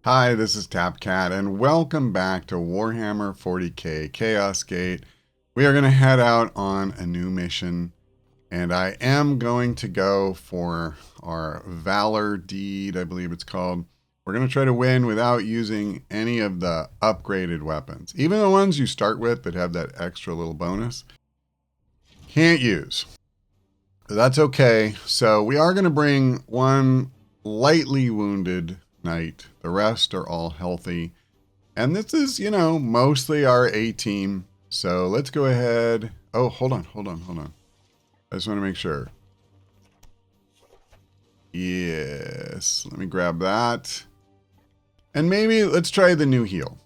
Hi, this is TapCat, and welcome back to Warhammer 40K Chaos Gate. We are going to head out on a new mission, and I am going to go for our Valor deed, I believe it's called. We're going to try to win without using any of the upgraded weapons. Even the ones you start with that have that extra little bonus, can't use. But that's okay. So we are going to bring one lightly wounded knight. The rest are all healthy. And this is, mostly our A team. So let's go ahead. Oh, hold on. I just want to make sure. Yes. Let me grab that. And maybe let's try the new heal.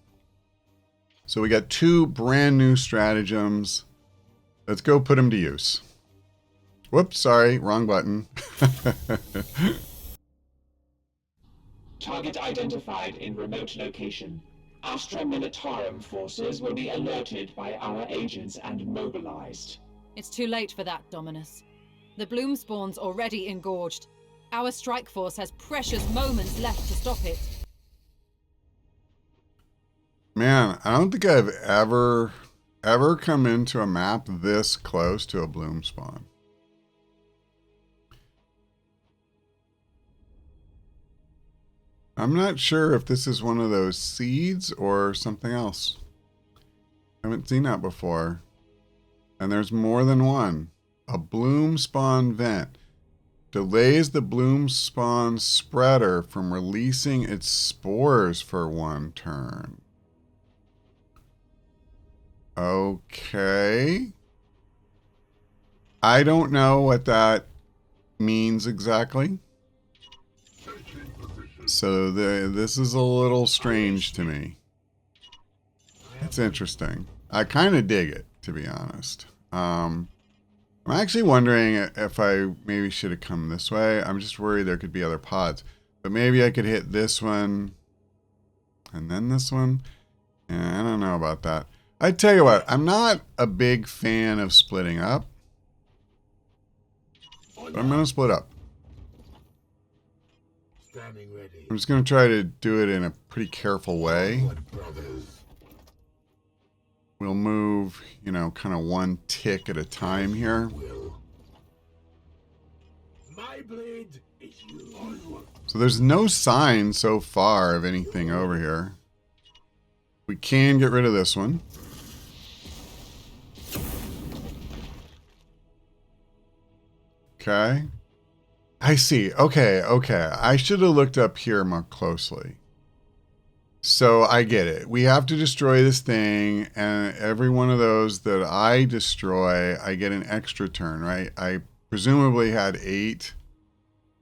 So we got two brand new stratagems. Let's go put them to use. Whoops, sorry, wrong button. Target identified in remote location. Astra Militarum forces will be alerted by our agents and mobilized. It's too late for that, Dominus. The Bloomspawn's already engorged. Our strike force has precious moments left to stop it. Man, I don't think I've ever come into a map this close to a Bloomspawn. I'm not sure if this is one of those seeds or something else. I haven't seen that before. And there's more than one. A Bloomspawn vent. Delays the Bloomspawn spreader from releasing its spores for one turn. Okay. I don't know what that means exactly. So this is a little strange to me. It's interesting. I kind of dig it, to be honest. I'm actually wondering if I maybe should have come this way. I'm just worried there could be other pods. But maybe I could hit this one and then this one. Yeah, I don't know about that. I tell you what, I'm not a big fan of splitting up. But I'm going to split up. I'm just going to try to do it in a pretty careful way. We'll move, kind of one tick at a time here. So there's no sign so far of anything over here. We can get rid of this one. Okay. I see. Okay. I should have looked up here more closely. So I get it. We have to destroy this thing, and every one of those that I destroy, I get an extra turn, right? I presumably had 8.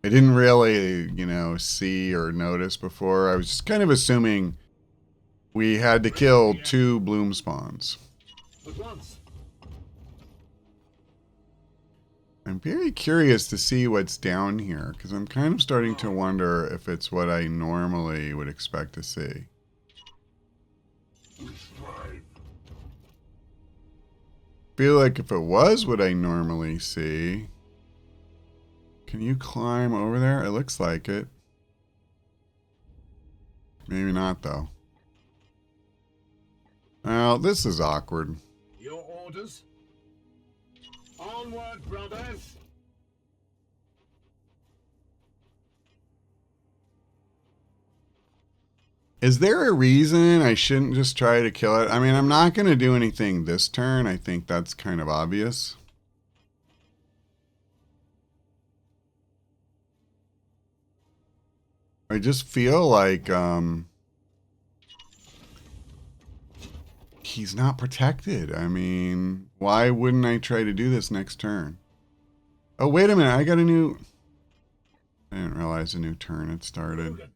I didn't really, see or notice before. I was just kind of assuming we had to kill 2 Bloomspawns. I'm very curious to see what's down here, because I'm kind of starting to wonder if it's what I normally would expect to see. Feel like if it was what I normally see... Can you climb over there? It looks like it. Maybe not, though. Well, this is awkward. Your orders? Onward, brothers! Is there a reason I shouldn't just try to kill it? I mean, I'm not going to do anything this turn. I think that's kind of obvious. I just feel like he's not protected. I mean, why wouldn't I try to do this next turn? Oh, wait a minute. I got a new... I didn't realize a new turn had started.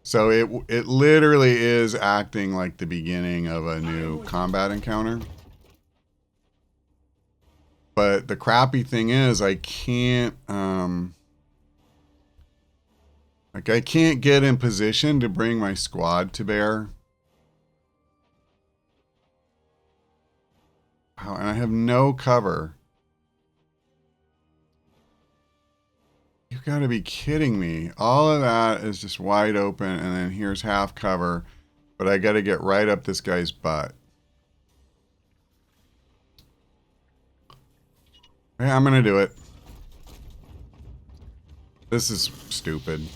So it literally is acting like the beginning of a new combat encounter. But the crappy thing is I can't... I can't get in position to bring my squad to bear. And I have no cover. You gotta be kidding me. All of that is just wide open, and then here's half cover, but I gotta get right up this guy's butt. Yeah, I'm gonna do it. This is stupid.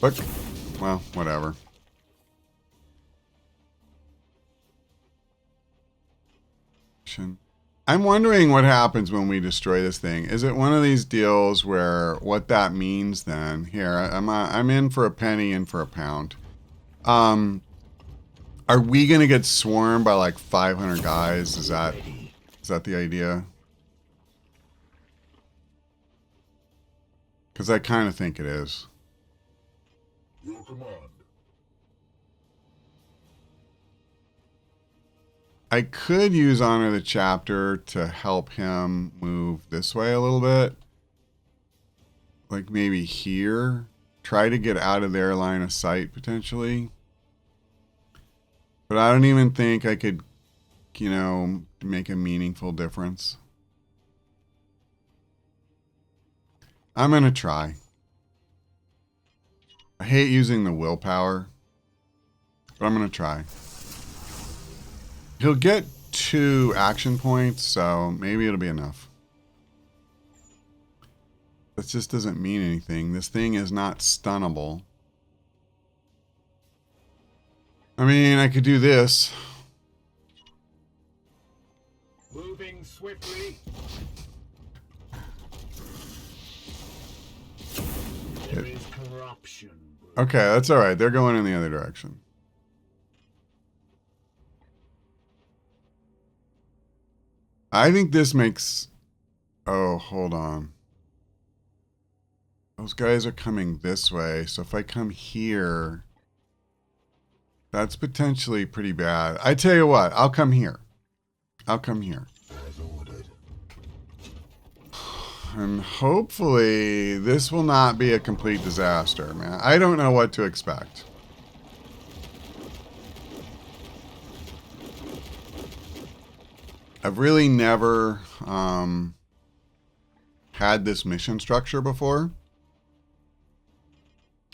But, well, whatever. I'm wondering what happens when we destroy this thing. Is it one of these deals where what that means then? Here, I'm in for a penny, in for a pound. Are we gonna get swarmed by like 500 guys? Is that the idea? Because I kind of think it is. Your command. I could use Honor the Chapter to help him move this way a little bit. Like maybe here. Try to get out of their line of sight potentially. But I don't even think I could, you know, make a meaningful difference. I'm going to try. I hate using the willpower, but I'm going to try. He'll get 2 action points, so maybe it'll be enough. That just doesn't mean anything. This thing is not stunnable. I mean, I could do this. Moving swiftly. There is corruption. Okay, that's all right. They're going in the other direction. I think this makes... Oh, hold on. Those guys are coming this way, so if I come here... That's potentially pretty bad. I tell you what, I'll come here. I'll come here. As ordered. And hopefully this will not be a complete disaster, man. I don't know what to expect. I've really never had this mission structure before.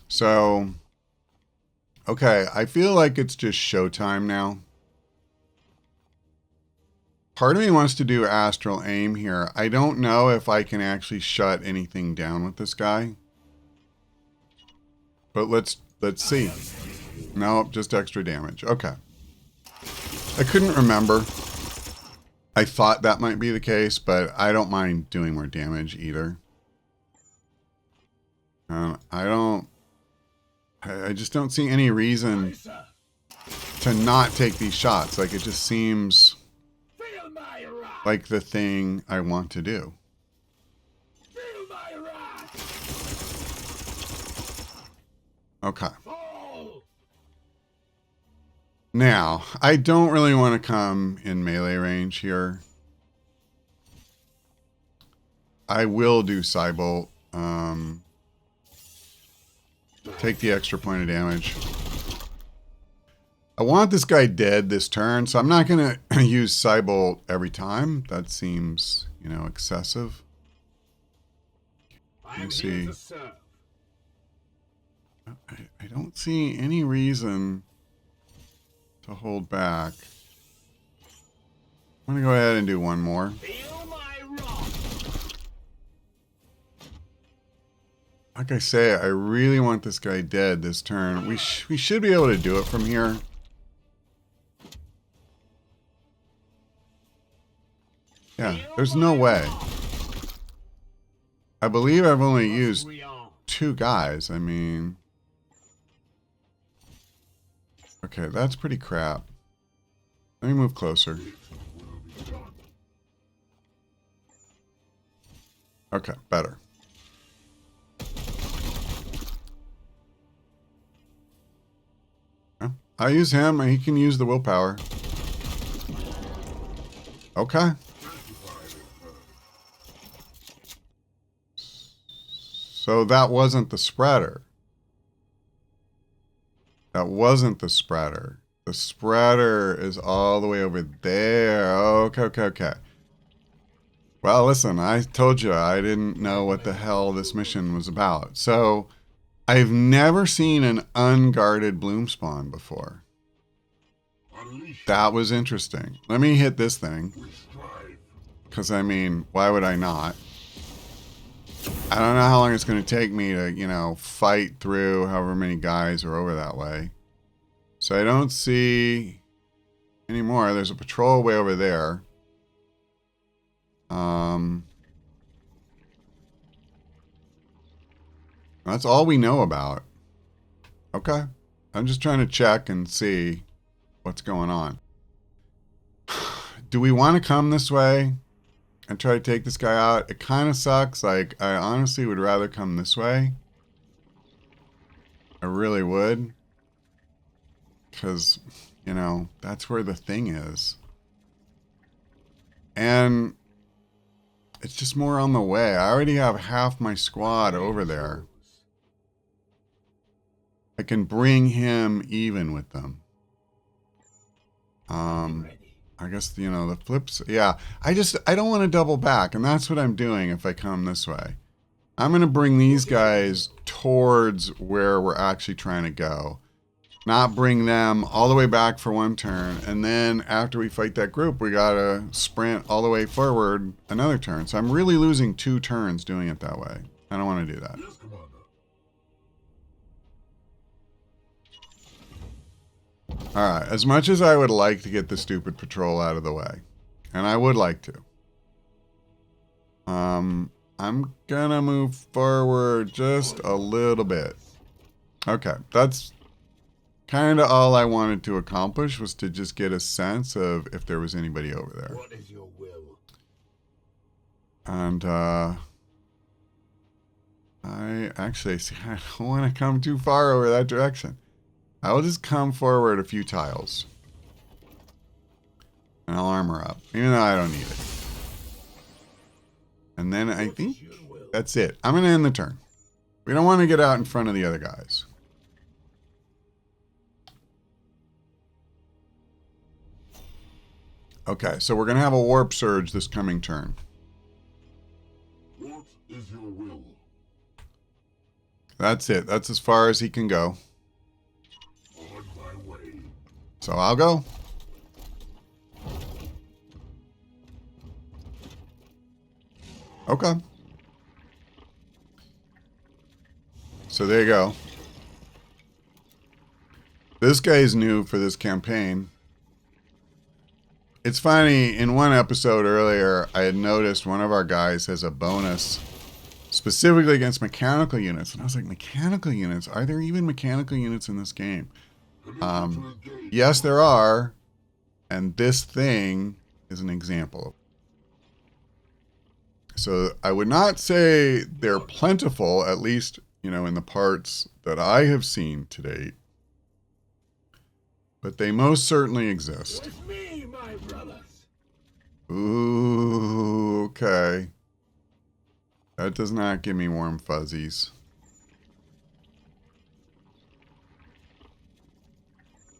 So, okay, I feel like it's just showtime now. Part of me wants to do astral aim here. I don't know if I can actually shut anything down with this guy. But let's see. Nope, just extra damage. Okay. I couldn't remember. I thought that might be the case, but I don't mind doing more damage either. I just don't see any reason to not take these shots. Like, it just seems like the thing I want to do. Okay. Now, I don't really want to come in melee range here. I will do Cybolt. Take the extra point of damage. I want this guy dead this turn, so I'm not going to use Cybolt every time. That seems, you know, excessive. Let me see. I don't see any reason to hold back. I'm going to go ahead and do one more. Like I say, I really want this guy dead this turn. We should be able to do it from here. Yeah, there's no way. I believe I've only used 2 guys. I mean... Okay, that's pretty crap. Let me move closer. Okay, better. Yeah, I use him, and he can use the willpower. Okay. So that wasn't the spreader. That wasn't the spreader. The spreader is all the way over there. Okay. Well, listen, I told you I didn't know what the hell this mission was about. So, I've never seen an unguarded Bloomspawn before. Unleash That was interesting. Let me hit this thing. we strive. Because, I mean, why would I not? I don't know how long it's going to take me to, you know, fight through however many guys are over that way. So I don't see any more. There's a patrol way over there. That's all we know about. Okay. I'm just trying to check and see what's going on. Do we want to come this way and try to take this guy out? It kind of sucks. Like, I honestly would rather come this way. I really would. Because, you know, that's where the thing is. And it's just more on the way. I already have half my squad over there. I can bring him even with them. I guess, you know, the flips. Yeah, I don't want to double back. And that's what I'm doing if I come this way. I'm going to bring these guys towards where we're actually trying to go. Not bring them all the way back for one turn. And then after we fight that group, we got to sprint all the way forward another turn. So I'm really losing 2 turns doing it that way. I don't want to do that. Yes, Commander. Alright, as much as I would like to get the stupid patrol out of the way, and I would like to, I'm gonna move forward just a little bit. Okay, that's kind of all I wanted to accomplish, was to just get a sense of if there was anybody over there. What is your will? And, I actually, see, I don't want to come too far over that direction. I will just come forward a few tiles. And I'll armor up, even though I don't need it. And then I think that's it. I'm going to end the turn. We don't want to get out in front of the other guys. Okay, so we're going to have a warp surge this coming turn. What is your will? That's it. That's as far as he can go. On my way. So I'll go. Okay. So there you go. This guy's new for this campaign. It's funny, in one episode earlier, I had noticed one of our guys has a bonus specifically against mechanical units. And I was like, mechanical units? Are there even mechanical units in this game? Yes, there are. And this thing is an example. So I would not say they're plentiful, at least, you know, in the parts that I have seen to date. But they most certainly exist. With me, my brothers. Ooh, okay. That does not give me warm fuzzies.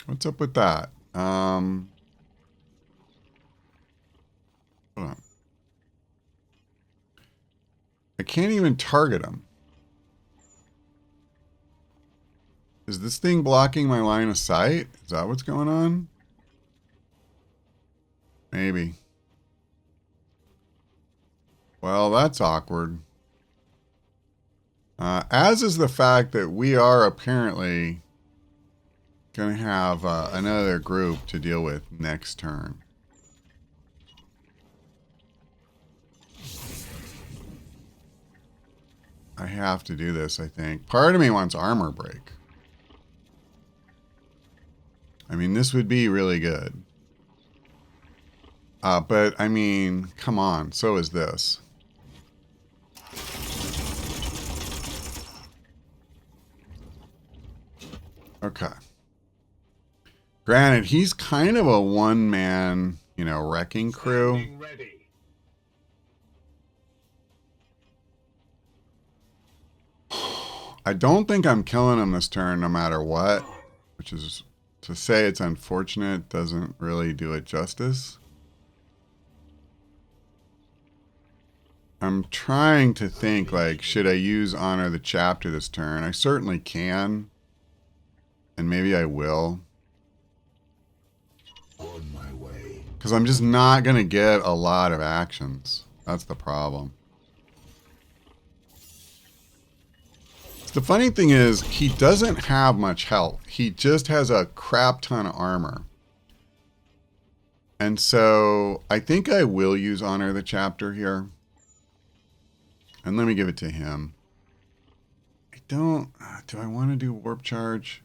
What's up with that? Hold on. I can't even target him. Is this thing blocking my line of sight? Is that what's going on? Maybe. Well, that's awkward. As is the fact that we are apparently going to have another group to deal with next turn. I have to do this, I think. Part of me wants armor break. I mean, this would be really good. But, I mean, come on. So is this. Okay. Granted, he's kind of a one-man, you know, wrecking crew. Standing ready. I don't think I'm killing him this turn no matter what. Which is, to say it's unfortunate doesn't really do it justice. I'm trying to think, like, should I use Honor the Chapter this turn? I certainly can. And maybe I will. On my way. Because I'm just not going to get a lot of actions. That's the problem. The funny thing is, he doesn't have much health. He just has a crap ton of armor. And so, I think I will use Honor the Chapter here. And let me give it to him. I don't... do I want to do Warp Charge?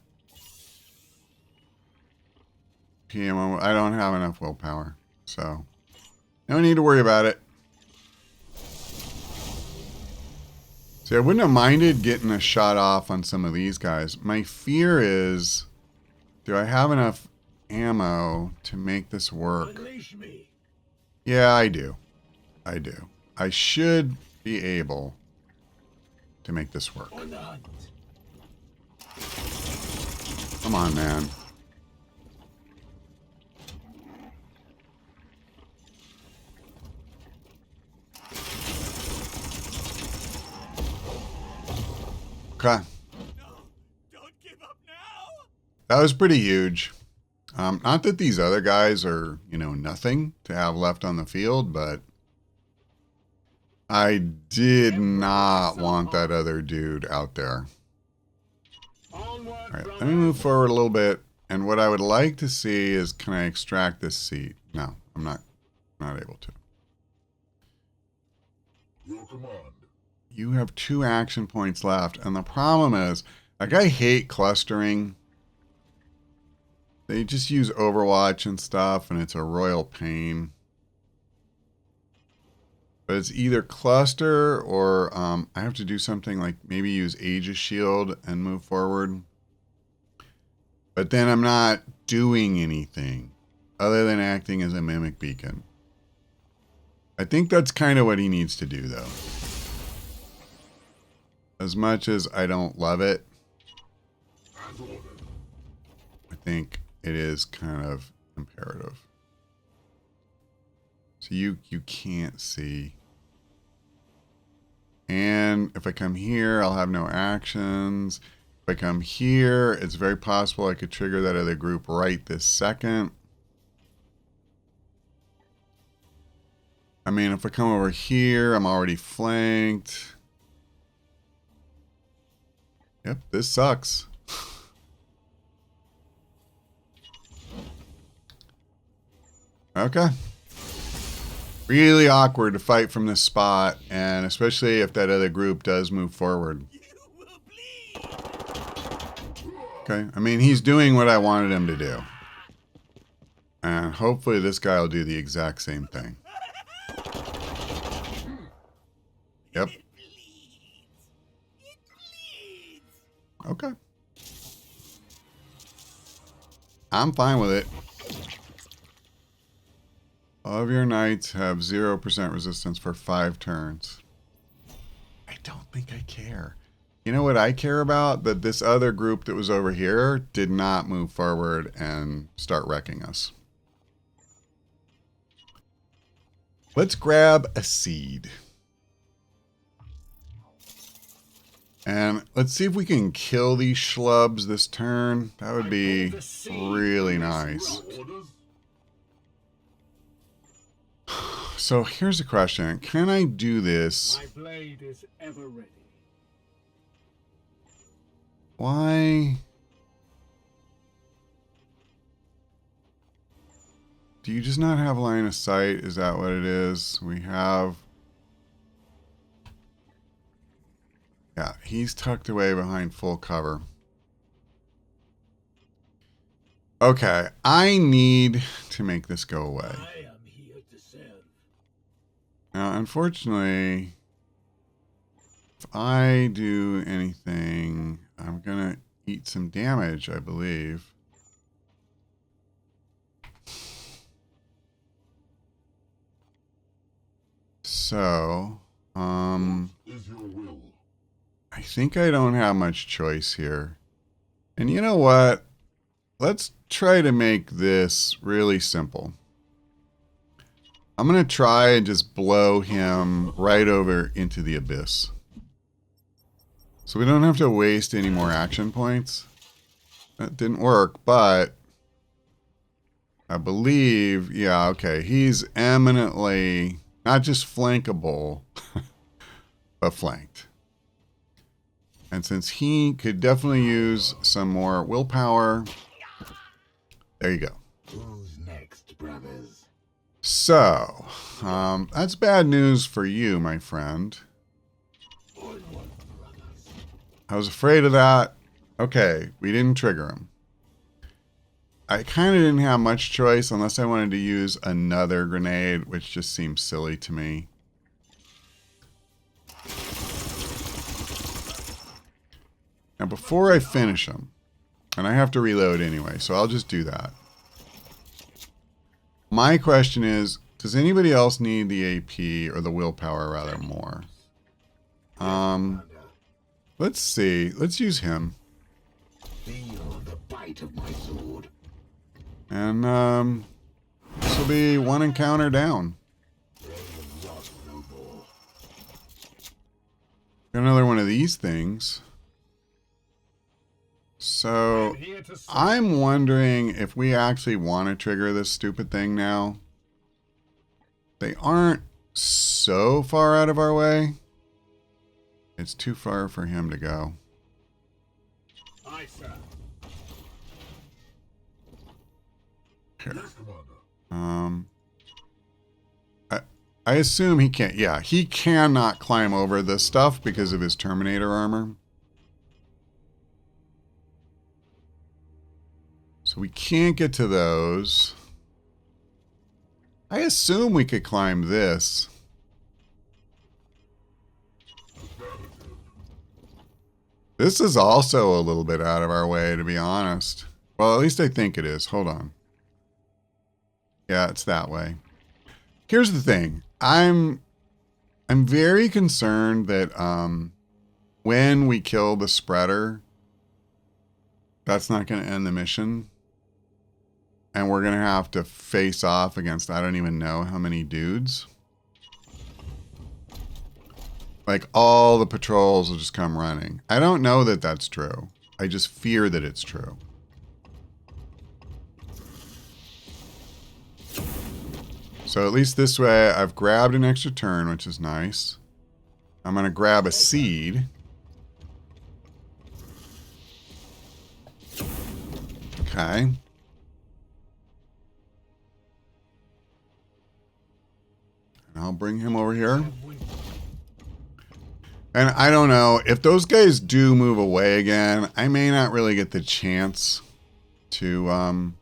PMO, I don't have enough willpower. So, no need to worry about it. See, I wouldn't have minded getting a shot off on some of these guys. My fear is, do I have enough ammo to make this work? Unleash me. Yeah, I do. I do. I should be able to make this work. On the hunt. Come on, man. Okay. Don't give up now. That was pretty huge. Not that these other guys are, you know, nothing to have left on the field, but I did not want that other dude out there. Onward, All right, let me move forward a little bit. And what I would like to see is, can I extract this seat? No, I'm not able to. Your command. You have 2 action points left. And the problem is, like, I hate clustering. They just use Overwatch and stuff, and it's a royal pain. But it's either cluster or I have to do something like maybe use Aegis Shield and move forward. But then I'm not doing anything other than acting as a mimic beacon. I think that's kind of what he needs to do, though. As much as I don't love it, I think it is kind of imperative. So you can't see. And if I come here, I'll have no actions. If I come here, it's very possible I could trigger that other group right this second. I mean, if I come over here, I'm already flanked. Yep, this sucks. Okay. Really awkward to fight from this spot, and especially if that other group does move forward. Okay, I mean, he's doing what I wanted him to do. And hopefully this guy will do the exact same thing. Yep. Okay. I'm fine with it. All of your knights have 0% resistance for 5 turns. I don't think I care. You know what I care about? That this other group that was over here did not move forward and start wrecking us. Let's grab a seed. And let's see if we can kill these schlubs this turn. That would be really nice. So here's a question. Can I do this? My blade is ever ready. Why? Do you just not have line of sight? Is that what it is? We have... Yeah, he's tucked away behind full cover. Okay, I need to make this go away. I am here to serve. Now, unfortunately, if I do anything, I'm gonna eat some damage, I believe. So, Is your will. I think I don't have much choice here. And you know what? Let's try to make this really simple. I'm going to try and just blow him right over into the abyss. So we don't have to waste any more action points. That didn't work, but I believe, yeah, okay. He's eminently not just flankable, but flanked. And since he could definitely use some more willpower, there you go. Who's next, brothers? So, that's bad news for you, my friend. I was afraid of that. Okay, we didn't trigger him. I kind of didn't have much choice unless I wanted to use another grenade, which just seems silly to me. Now, before I finish him, and I have to reload anyway, so I'll just do that. My question is, does anybody else need the AP or the willpower rather more? Let's see. Let's use him. Feel the bite of my sword. And this will be one encounter down. Got another one of these things. So I'm wondering if we actually want to trigger this stupid thing now. They aren't so far out of our way. It's too far for him to go. Aye, sir. Here. Yes, Commander. I assume he can't. Yeah, he cannot climb over this stuff because of his Terminator armor. So we can't get to those. I assume we could climb this. This is also a little bit out of our way, to be honest. Well, at least I think it is. Hold on. Yeah, it's that way. Here's the thing. I'm very concerned that when we kill the spreader, that's not going to end the mission. And we're going to have to face off against I don't even know how many dudes. Like, all the patrols will just come running. I don't know that that's true. I just fear that it's true. So at least this way, I've grabbed an extra turn, which is nice. I'm going to grab a seed. Okay. And I'll bring him over here. And I don't know, if those guys do move away again, I may not really get the chance to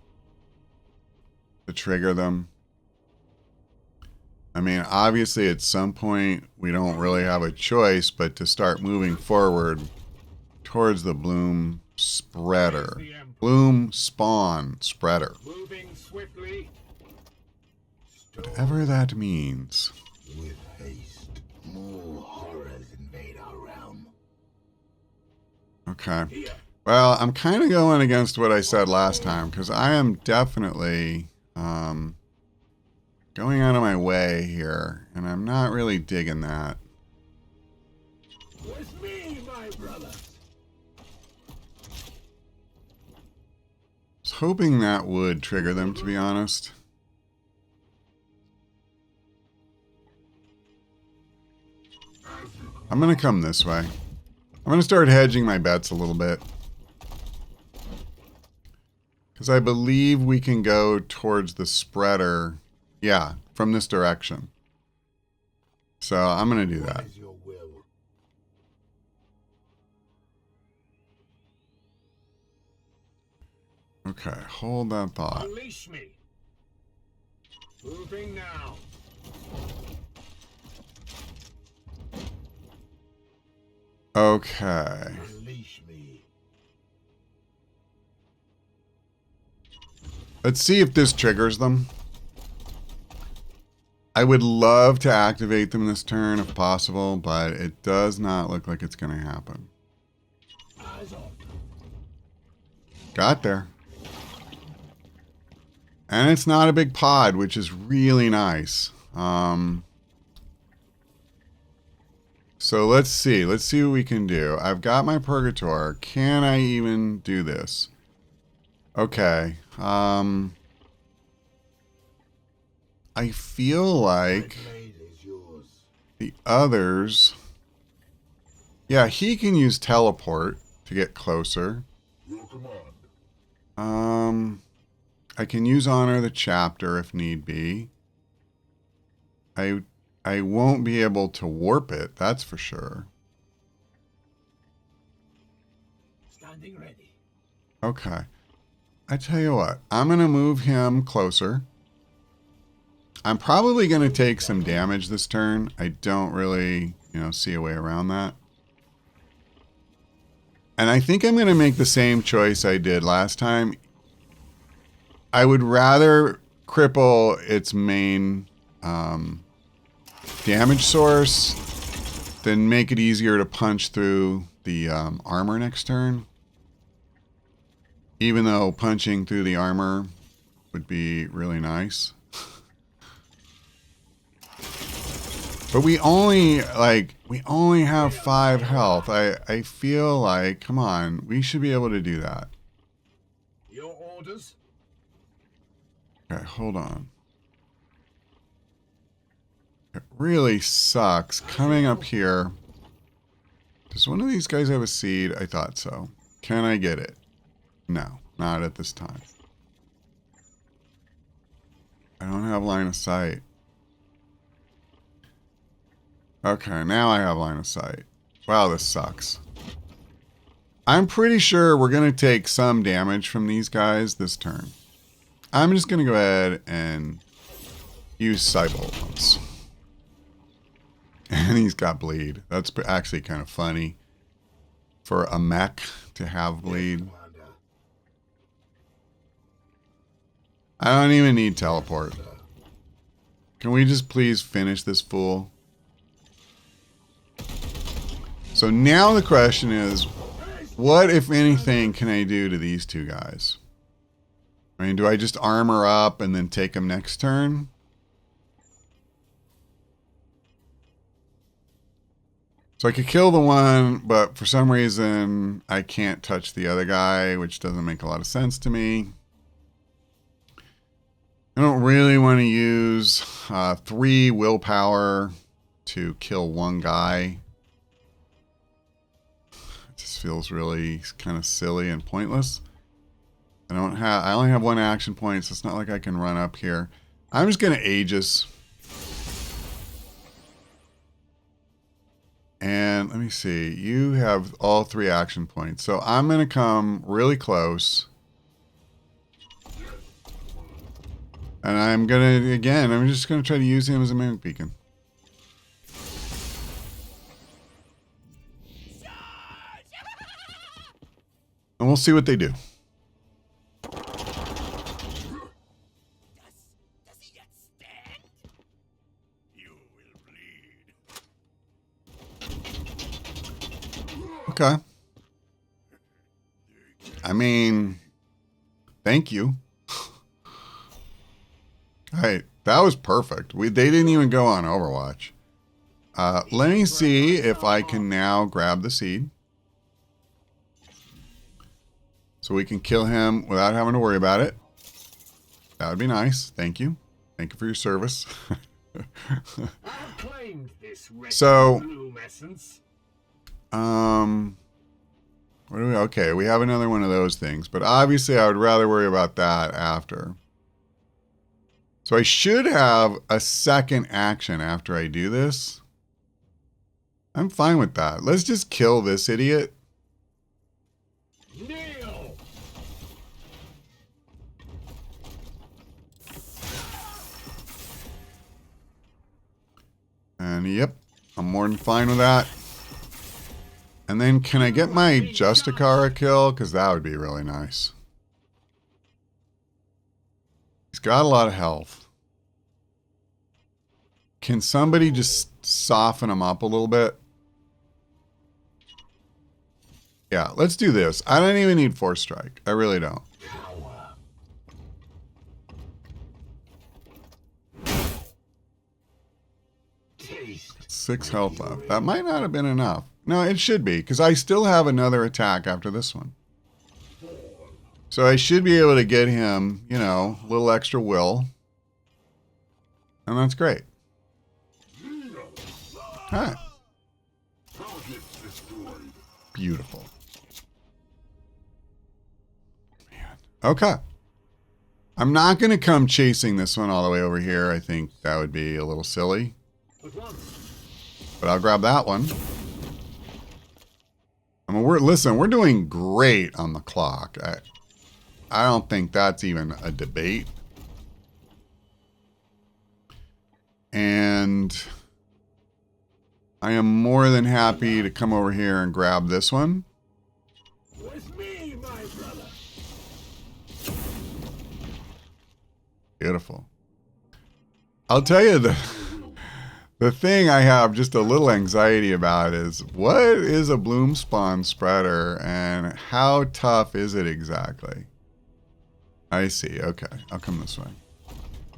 trigger them. I mean, obviously at some point we don't really have a choice but to start moving forward towards the Bloomspawn spreader. Moving swiftly. Whatever that means. With haste, more horrors invade our realm. Okay. Well, I'm kind of going against what I said last time because I am definitely going out of my way here, and I'm not really digging that. With me, my brother. I was hoping that would trigger them, to be honest. I'm going to come this way. I'm going to start hedging my bets a little bit. Because I believe we can go towards the spreader. Yeah, from this direction. So I'm going to do that. What is your will? Okay, hold that thought. Unleash me. Moving now. Okay. Unleash me. Let's see if this triggers them. I would love to activate them this turn if possible, but it does not look like it's going to happen. Eyes up. Got there. And it's not a big pod, which is really nice. So let's see. Let's see what we can do. I've got my Purgator. Can I even do this? Okay. I feel like the others... Yeah, he can use teleport to get closer. I can use Honor the Chapter if need be. I won't be able to warp it, that's for sure. Standing ready. Okay. I tell you what, I'm going to move him closer. I'm probably going to take some damage this turn. I don't really, see a way around that. And I think I'm going to make the same choice I did last time. I would rather cripple its main damage source than make it easier to punch through the armor next turn. Even though punching through the armor would be really nice. But we only have 5 health. I feel like, come on, we should be able to do that. Your orders? Okay, hold on. It really sucks coming up here. Does one of these guys have a seed? I thought so. Can I get it? No, not at this time. I don't have line of sight. Okay, now I have line of sight. Wow, this sucks. I'm pretty sure we're going to take some damage from these guys this turn. I'm just going to go ahead and use Cybolts. And he's got bleed. That's actually kind of funny for a mech to have bleed. I don't even need teleport. Can we just please finish this fool? So now the question is, what, if anything, can I do to these two guys? I mean, do I just armor up and then take them next turn? So I could kill the one, but for some reason I can't touch the other guy, which doesn't make a lot of sense to me. I don't really want to use 3 willpower to kill one guy. It just feels really kind of silly and pointless. I only have 1 action point, so it's not like I can run up here. I'm just going to Aegis. And let me see. You have all 3 action points. So I'm going to come really close. And I'm going to, again, I'm just going to try to use him as a mimic beacon. And we'll see what they do. Okay. I mean, thank you. Alright, that was perfect. They didn't even go on Overwatch. Let me see if I can now grab the seed. So we can kill him without having to worry about it. That would be nice. Thank you. Thank you for your service. So, what do we, okay, we have another one of those things, but obviously I would rather worry about that after. So I should have a second action after I do this. I'm fine with that. Let's just kill this idiot. Kneel. And yep, I'm more than fine with that. And then can I get my Justicar a kill? Because that would be really nice. He's got a lot of health. Can somebody just soften him up a little bit? Yeah, let's do this. I don't even need Force Strike. I really don't. 6 health left. That might not have been enough. No, it should be, because I still have another attack after this one. So I should be able to get him, you know, a little extra will. And that's great. All right. Beautiful. Man. Okay. I'm not going to come chasing this one all the way over here. I think that would be a little silly. But I'll grab that one. I mean, we're doing great on the clock. I don't think that's even a debate. And I am more than happy to come over here and grab this one. With me, my brother. Beautiful. I'll tell you the thing I have just a little anxiety about is what is a Bloomspawn spreader and how tough is it exactly? I see. Okay. I'll come this way.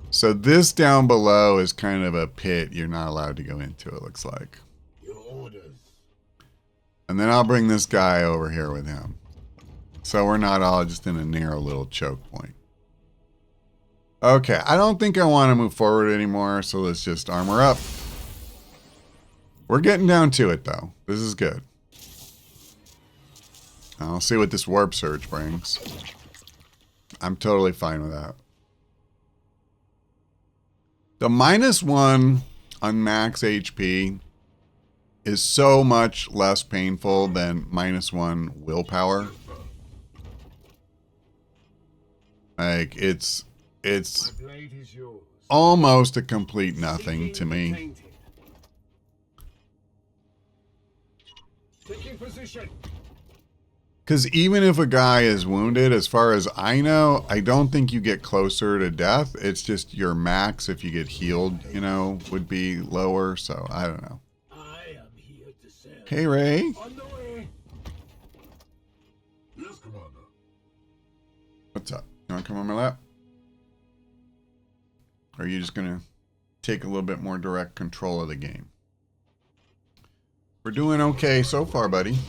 So this down below is kind of a pit you're not allowed to go into, it looks like. Your orders. And then I'll bring this guy over here with him. So we're not all just in a narrow little choke point. Okay, I don't think I want to move forward anymore, so let's just armor up. We're getting down to it, though. This is good. I'll see what this warp surge brings. I'm totally fine with that. The -1 on max HP is so much less painful than -1 willpower. Like, it's almost a complete nothing to me. Taking position. Because even if a guy is wounded, as far as I know, I don't think you get closer to death. It's just your max, if you get healed, you know, would be lower. So, I don't know. I am here to serve. Hey, Ray. On the way. Yes, Commander. What's up? You want to come on my lap? Or are you just going to take a little bit more direct control of the game? We're doing okay so far, buddy.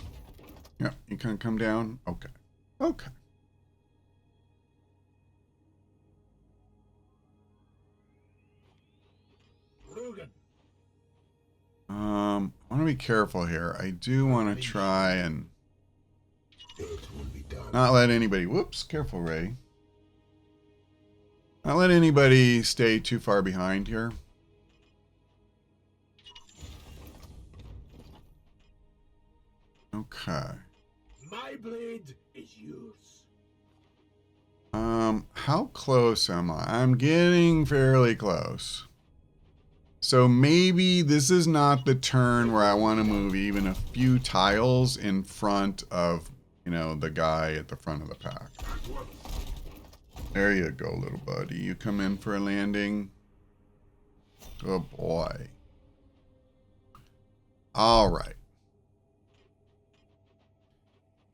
Yeah, you can come down. Okay. Okay. I want to be careful here. I do want to try and not let anybody... Whoops, careful, Ray. Not let anybody stay too far behind here. Okay. My blade is yours. How close am I? I'm getting fairly close. So maybe this is not the turn where I want to move even a few tiles in front of, you know, the guy at the front of the pack. There you go, little buddy. You come in for a landing. Oh boy. All right.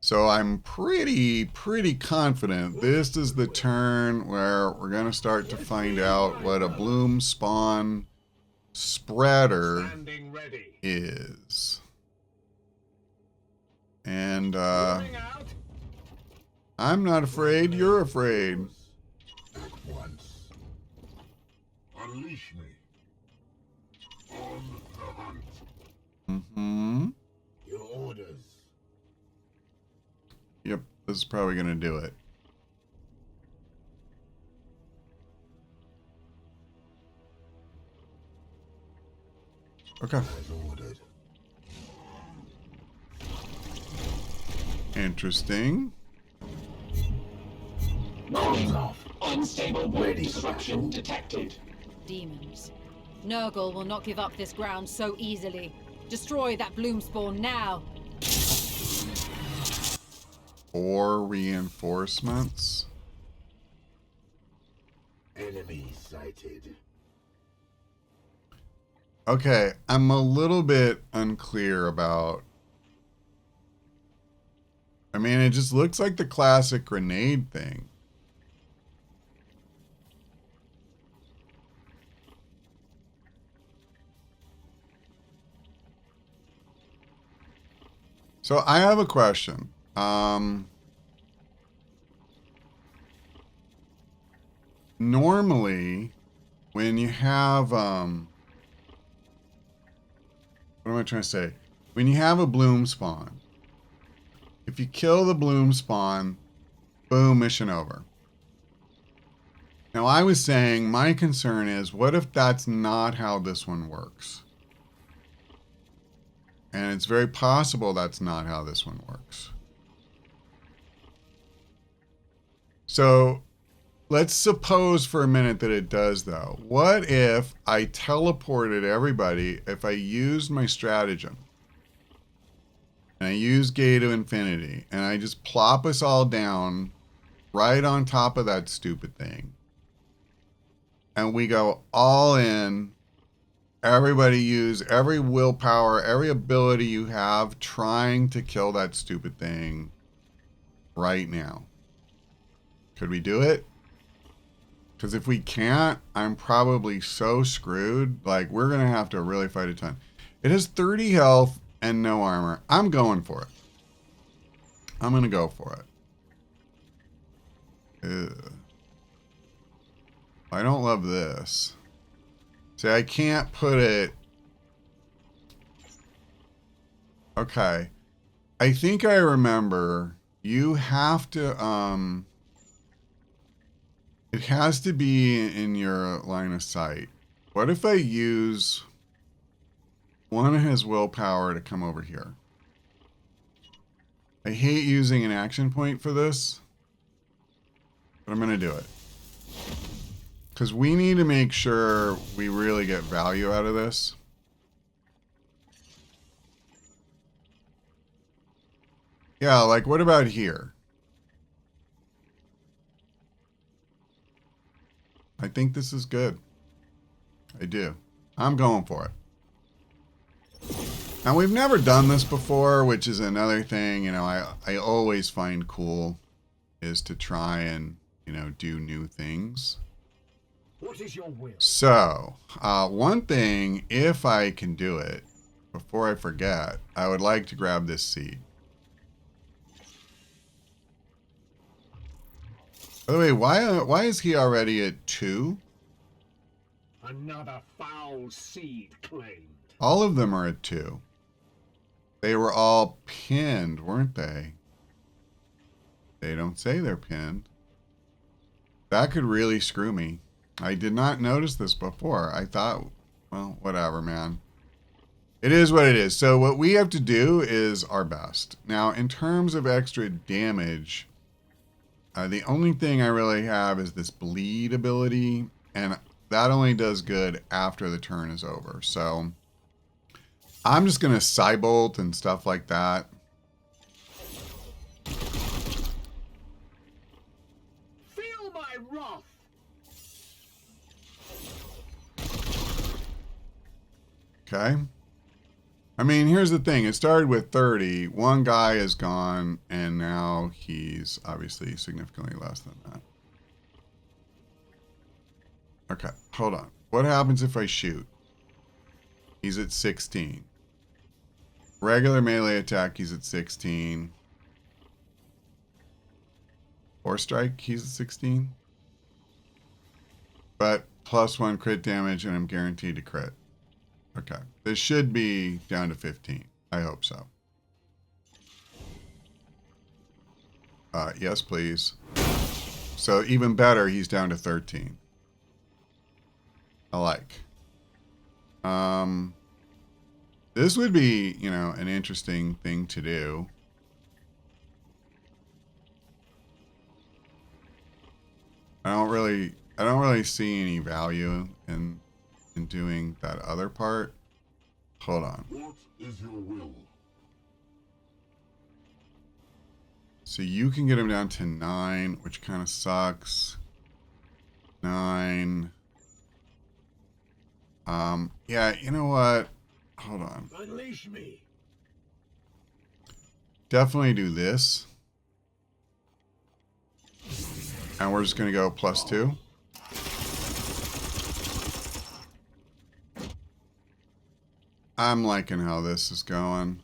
So I'm pretty confident this is the turn where we're going to start to find out what a Bloomspawn spreader is. And I'm not afraid, you're afraid. At once. Unleash me. On the hunt. Mm-hmm. Your orders. Yep, this is probably going to do it. Okay. As ordered. Interesting. Warning. Unstable warp disruption detected. Demons. Nurgle will not give up this ground so easily. Destroy that Bloomspawn now. 4 reinforcements. Enemy sighted. Okay, I'm a little bit unclear about... I mean, it just looks like the classic grenade thing. So I have a question. Normally, when you have, what am I trying to say? When you have a Bloomspawn, if you kill the Bloomspawn, boom, mission over. Now I was saying, my concern is, what if that's not how this one works? And it's very possible that's not how this one works. So let's suppose for a minute that it does, though. What if I teleported everybody, if I used my stratagem, and I use Gate of Infinity, and I just plop us all down right on top of that stupid thing, and we go all in, everybody use every willpower, every ability you have trying to kill that stupid thing right now. Could we do it? Because if we can't, I'm probably so screwed. Like, we're going to have to really fight a ton. It has 30 health and no armor. I'm going for it. I'm going to go for it. Ugh. I don't love this. See, I can't put it... Okay. I think I remember you have to, it has to be in your line of sight. What if I use one of his willpower to come over here? I hate using an action point for this, but I'm going to do it. Because we need to make sure we really get value out of this. Yeah, like what about here? I think this is good. I do. I'm going for it. Now, we've never done this before, which is another thing, you know, I always find cool is to try and, you know, do new things. What is your will? So, one thing, if I can do it, before I forget, I would like to grab this seed. By the way, why is he already at 2? Another foul seed claimed. All of them are at 2. They were all pinned, weren't they? They don't say they're pinned. That could really screw me. I did not notice this before. I thought, well, whatever, man. It is what it is. So what we have to do is our best. Now, in terms of extra damage, the only thing I really have is this bleed ability, and that only does good after the turn is over. So I'm just going to Cybolt and stuff like that. Feel my wrath. Okay. I mean, here's the thing. It started with 30. One guy is gone, and now he's obviously significantly less than that. Okay, hold on. What happens if I shoot? He's at 16. Regular melee attack, he's at 16. Or strike, he's at 16. But +1 crit damage, and I'm guaranteed to crit. Okay, this should be down to 15. I hope so. Yes, please. So even better, he's down to 13. I like. This would be, you know, an interesting thing to do. I don't really see any value in doing that other part. Hold on. What is your will? So you can get him down to 9, which kind of sucks. 9. Yeah, you know what? Hold on. Unleash me. Definitely do this. And we're just going to go +2. I'm liking how this is going.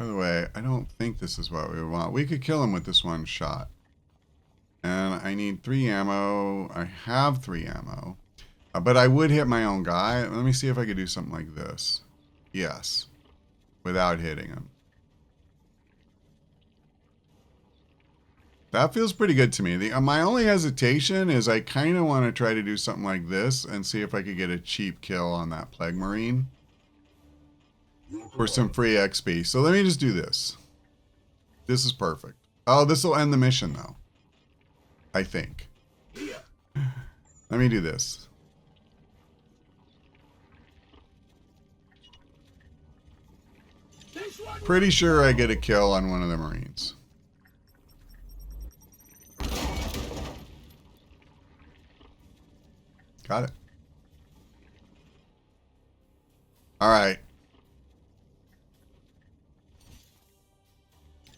By the way, I don't think this is what we want. We could kill him with this one shot. And I need 3 ammo. I have 3 ammo. But I would hit my own guy. Let me see if I could do something like this. Yes. Without hitting him. That feels pretty good to me. My only hesitation is I kind of want to try to do something like this and see if I could get a cheap kill on that Plague Marine. For some free XP. So let me just do this. This is perfect. Oh, this will end the mission though. I think. Let me do this. Pretty sure I get a kill on one of the Marines. Got it. All right.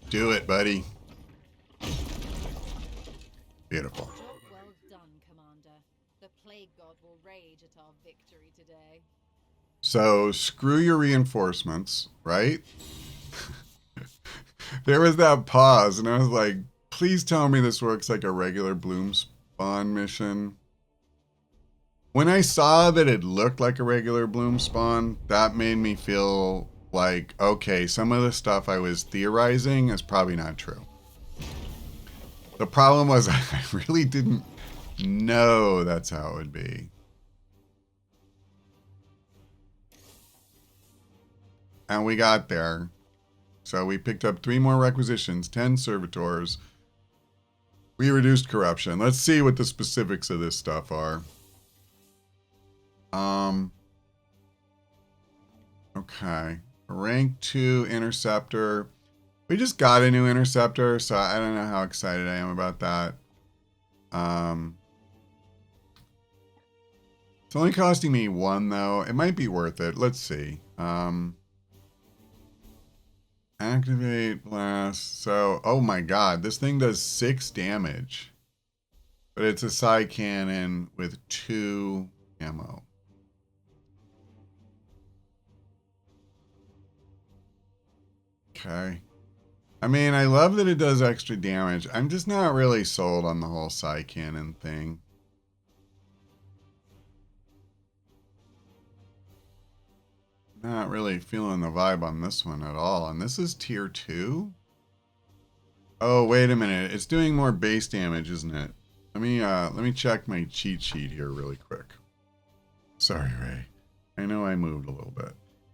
Do it, buddy. Beautiful. Job well done, Commander. The Plague God will rage at our victory today. So, screw your reinforcements, right? There was that pause, and I was like, please tell me this works like a regular Bloomspawn mission. When I saw that it looked like a regular Bloomspawn, that made me feel like, okay, some of the stuff I was theorizing is probably not true. The problem was I really didn't know that's how it would be. And we got there. So we picked up 3 more requisitions, 10 servitors. We reduced corruption. Let's see what the specifics of this stuff are. Okay. Rank 2 interceptor. We just got a new interceptor, so I don't know how excited I am about that. It's only costing me 1 though. It might be worth it. Let's see. Activate blast. So, oh my god, this thing does 6 damage. But it's a side cannon with 2 ammo. Okay. I mean, I love that it does extra damage. I'm just not really sold on the whole side cannon thing. Not really feeling the vibe on this one at all. And this is tier 2? Oh, wait a minute. It's doing more base damage, isn't it? Let me check my cheat sheet here really quick. Sorry, Ray. I know I moved a little bit.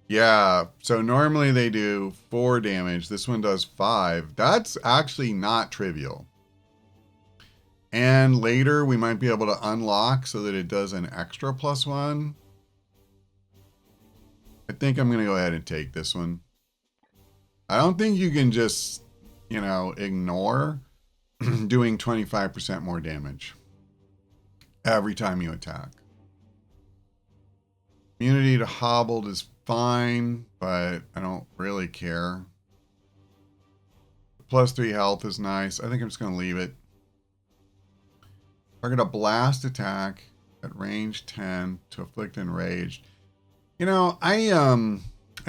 Yeah, so normally they do 4 damage. This one does 5. That's actually not trivial. And later we might be able to unlock so that it does an extra +1. I think I'm going to go ahead and take this one. I don't think you can just, you know, ignore doing 25% more damage every time you attack. Immunity to hobbled is fine, but I don't really care. +3 health is nice. I think I'm just going to leave it. Target a blast attack at range 10 to afflict enraged. You know, I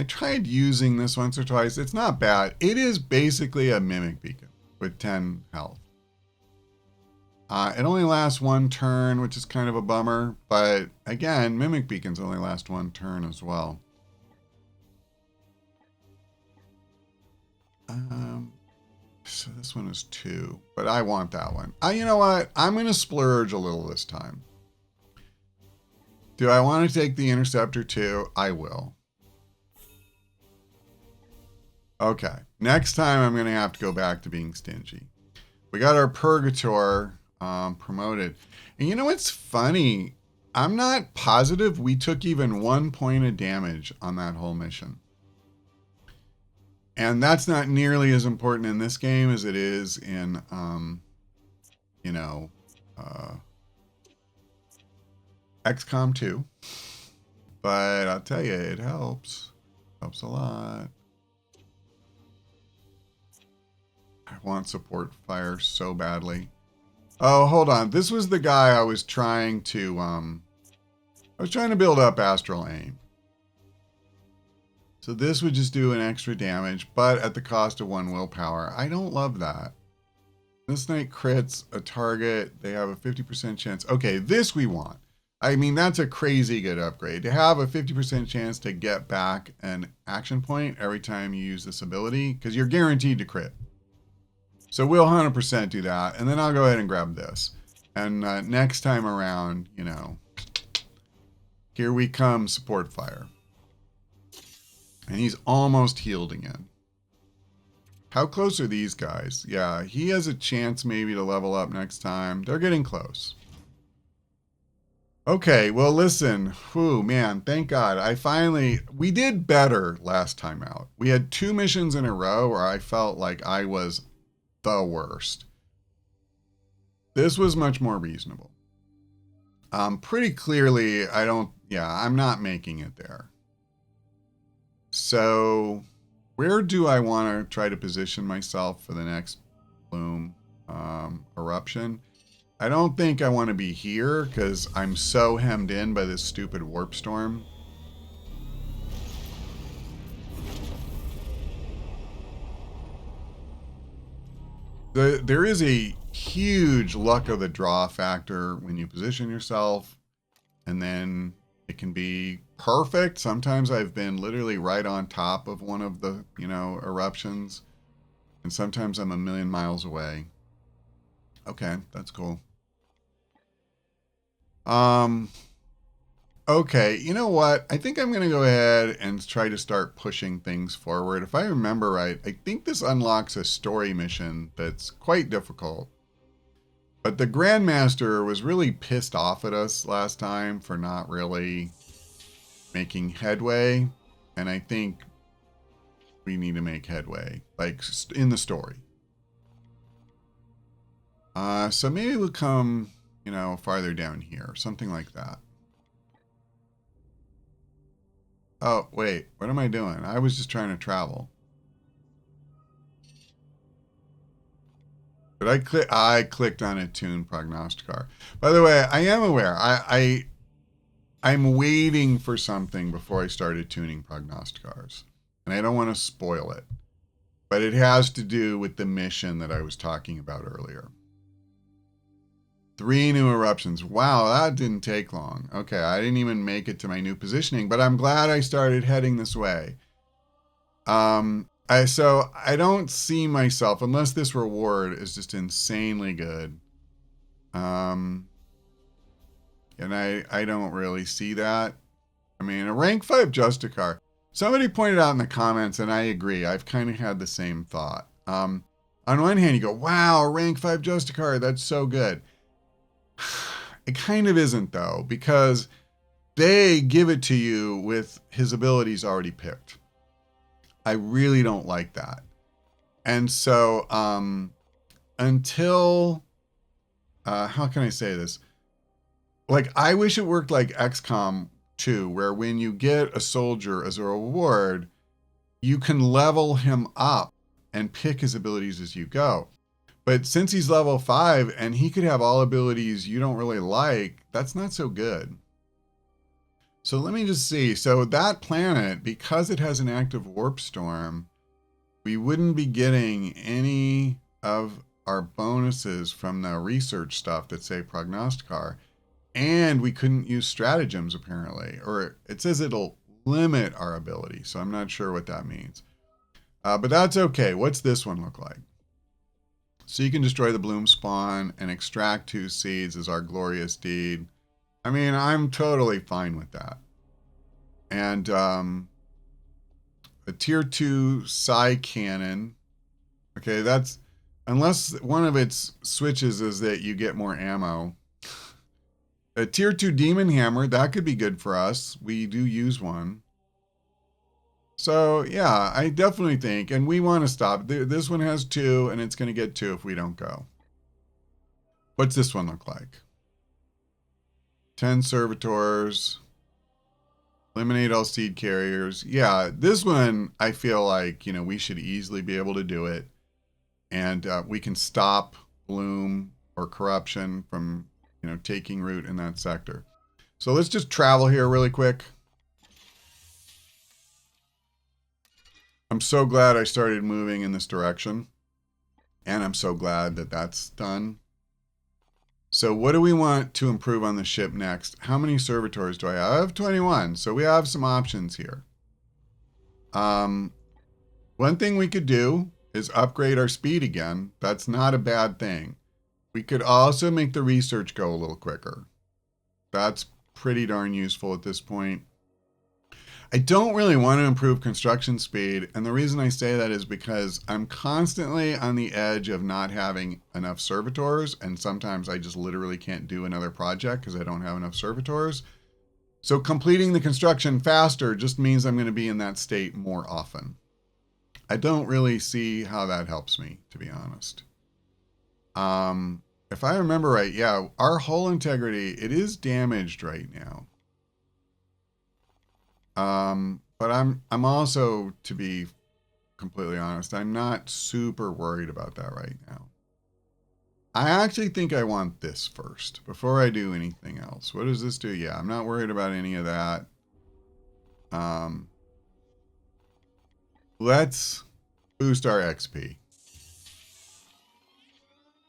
tried using this once or twice. It's not bad. It is basically a mimic beacon with 10 health. It only lasts 1 turn, which is kind of a bummer. But again, mimic beacons only last 1 turn as well. So this one is 2, but I want that one. You know what? I'm going to splurge a little this time. Do I want to take the interceptor too? I will. Okay. Next time I'm going to have to go back to being stingy. We got our Purgator promoted. And you know what's funny? I'm not positive we took even 1 point of damage on that whole mission. And that's not nearly as important in this game as it is in, you know, XCOM 2. But I'll tell you, it helps. Helps a lot. I want support fire so badly. Oh, hold on. This was the guy I was trying to build up astral aim. So this would just do an extra damage, but at the cost of 1 willpower. I don't love that. This knight crits a target. They have a 50% chance. Okay, this we want. I mean, that's a crazy good upgrade. To have a 50% chance to get back an action point every time you use this ability, because you're guaranteed to crit. So we'll 100% do that. And then I'll go ahead and grab this. And next time around, you know, here we come, support fire. And he's almost healed again. How close are these guys? Yeah, he has a chance maybe to level up next time. They're getting close. Okay, well, listen. Whew, man, thank God. We did better last time out. We had 2 missions in a row where I felt like I was the worst. This was much more reasonable. Pretty clearly, I'm not making it there. So where do I want to try to position myself for the next Bloom eruption? I don't think I want to be here because I'm so hemmed in by this stupid warp storm. There is a huge luck of the draw factor when you position yourself, and then it can be perfect. Sometimes I've been literally right on top of one of the, eruptions, and sometimes I'm a million miles away. Okay, that's cool. Okay, you know what? I think I'm going to go ahead and try to start pushing things forward. If I remember right, I think this unlocks a story mission that's quite difficult. But the Grandmaster was really pissed off at us last time for not really making headway. And I think we need to make headway, like in the story. So maybe we'll come, farther down here, something like that. Oh, wait, what am I doing? I was just trying to travel. But I clicked on Attune Prognosticar. By the way, I am aware. I'm waiting for something before I started tuning Prognosticars. And I don't want to spoil it. But it has to do with the mission that I was talking about earlier. 3 new eruptions. Wow, that didn't take long. Okay, I didn't even make it to my new positioning, but I'm glad I started heading this way. So I don't see myself, unless this reward is just insanely good. And I don't really see that. I mean, a rank 5 Justicar. Somebody pointed out in the comments, and I agree. I've kind of had the same thought. On one hand, you go, wow, rank 5 Justicar, that's so good. It kind of isn't, though, because they give it to you with his abilities already picked. I really don't like that. And so until, how can I say this? Like, I wish it worked like XCOM 2, where when you get a soldier as a reward, you can level him up and pick his abilities as you go. But since he's level 5 and he could have all abilities you don't really like, that's not so good. So let me just see. So that planet, because it has an active warp storm, we wouldn't be getting any of our bonuses from the research stuff that say Prognosticar. And we couldn't use stratagems, apparently. Or it says it'll limit our ability. So I'm not sure what that means. But that's okay. What's this one look like? So you can destroy the Bloomspawn and extract 2 seeds as our glorious deed. I mean, I'm totally fine with that. And a tier 2 Psi Cannon. Okay, that's, unless one of its switches is that you get more ammo. A tier 2 Demon Hammer, that could be good for us. We do use one. So, yeah, I definitely think, and we want to stop. This one has 2, and it's going to get 2 if we don't go. What's this one look like? 10 servitors. Eliminate all seed carriers. Yeah, this one, I feel like, we should easily be able to do it. And we can stop Bloom or corruption from, taking root in that sector. So let's just travel here really quick. I'm so glad I started moving in this direction. And I'm so glad that that's done. So what do we want to improve on the ship next? How many servitors do I have? I have 21. So we have some options here. One thing we could do is upgrade our speed again. That's not a bad thing. We could also make the research go a little quicker. That's pretty darn useful at this point. I don't really want to improve construction speed, and the reason I say that is because I'm constantly on the edge of not having enough servitors, and sometimes I just literally can't do another project because I don't have enough servitors. So completing the construction faster just means I'm going to be in that state more often. I don't really see how that helps me, to be honest. If I remember right, yeah, our hull integrity, it is damaged right now. But I'm also, to be completely honest, I'm not super worried about that right now. I actually think I want this first before I do anything else. What does this do? Yeah, I'm not worried about any of that. Let's boost our XP.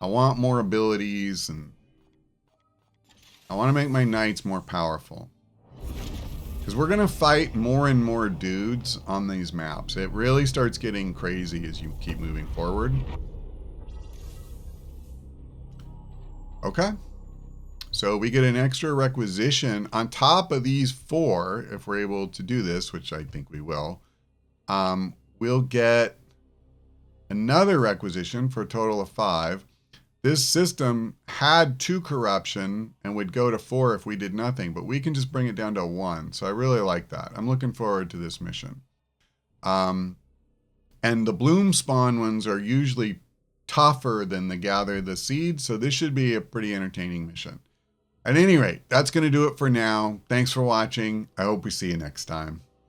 I want more abilities, and I want to make my knights more powerful. Because we're going to fight more and more dudes on these maps. It really starts getting crazy as you keep moving forward. Okay. So we get an extra requisition on top of these 4, if we're able to do this, which I think we will. We'll get another requisition for a total of 5. This system had 2 corruption and would go to 4 if we did nothing, but we can just bring it down to 1. So I really like that. I'm looking forward to this mission. And the Bloomspawn ones are usually tougher than the Gather the Seed, so this should be a pretty entertaining mission. At any rate, that's going to do it for now. Thanks for watching. I hope we see you next time.